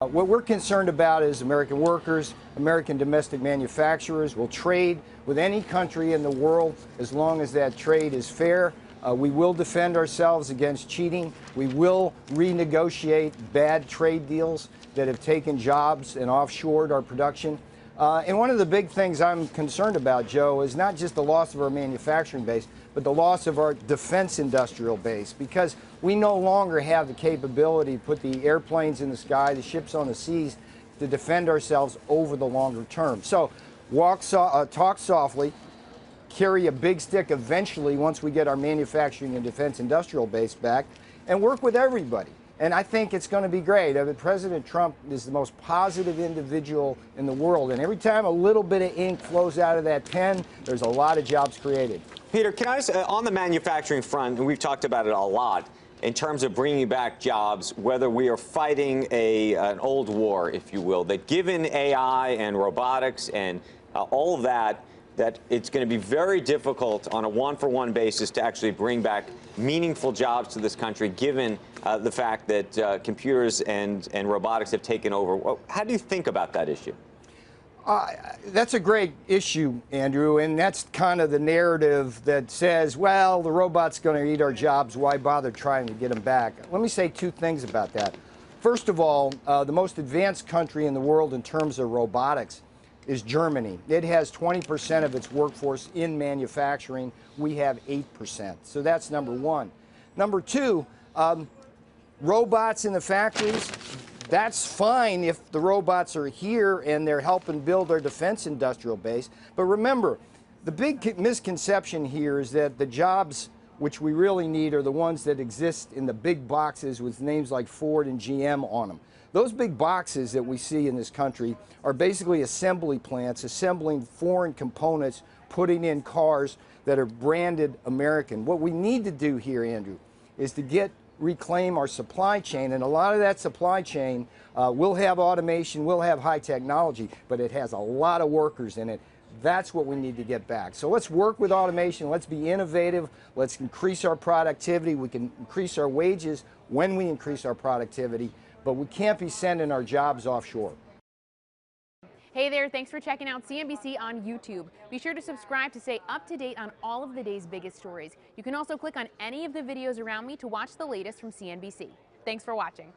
What we're concerned about is American workers, American domestic manufacturers will trade with any country in the world as long as that trade is fair. We will defend ourselves against cheating. We will renegotiate bad trade deals that have taken jobs and offshored our production. And one of the big things I'm concerned about, Joe, is not just the loss of our manufacturing base, but the loss of our defense industrial base, because we no longer have the capability to put the airplanes in the sky, the ships on the seas, to defend ourselves over the longer term. So talk softly, carry a big stick eventually once we get our manufacturing and defense industrial base back, and work with everybody. And I think it's going to be great. I mean, President Trump is the most positive individual in the world. And every time a little bit of ink flows out of that pen, there's a lot of jobs created. Peter, can I say, on the manufacturing front, and we've talked about it a lot, in terms of bringing back jobs, whether we are fighting an old war, if you will, that given AI and robotics and all of that, that it's going to be very difficult on a one-for-one basis to actually bring back meaningful jobs to this country, given the fact that computers and robotics have taken over. How do you think about that issue? That's a great issue, Andrew, and that's kind of the narrative that says, well, the robot's going to eat our jobs, why bother trying to get them back? Let me say two things about that. First of all, the most advanced country in the world in terms of robotics is Germany. It has 20% of its workforce in manufacturing. We have 8%. So that's number one. Number two, robots in the factories, that's fine if the robots are here and they're helping build our defense industrial base. But remember, the big misconception here is that the jobs which we really need are the ones that exist in the big boxes with names like Ford and GM on them. Those big boxes that we see in this country are basically assembly plants assembling foreign components, putting in cars that are branded American. What we need to do here, Andrew, is to reclaim our supply chain, and a lot of that supply chain will have automation, will have high technology, but it has a lot of workers in it. That's what we need to get back. So let's work with automation. Let's be innovative. Let's increase our productivity. We can increase our wages when we increase our productivity, but we can't be sending our jobs offshore. Hey there, thanks for checking out CNBC on YouTube. Be sure to subscribe to stay up to date on all of the day's biggest stories. You can also click on any of the videos around me to watch the latest from CNBC. Thanks for watching.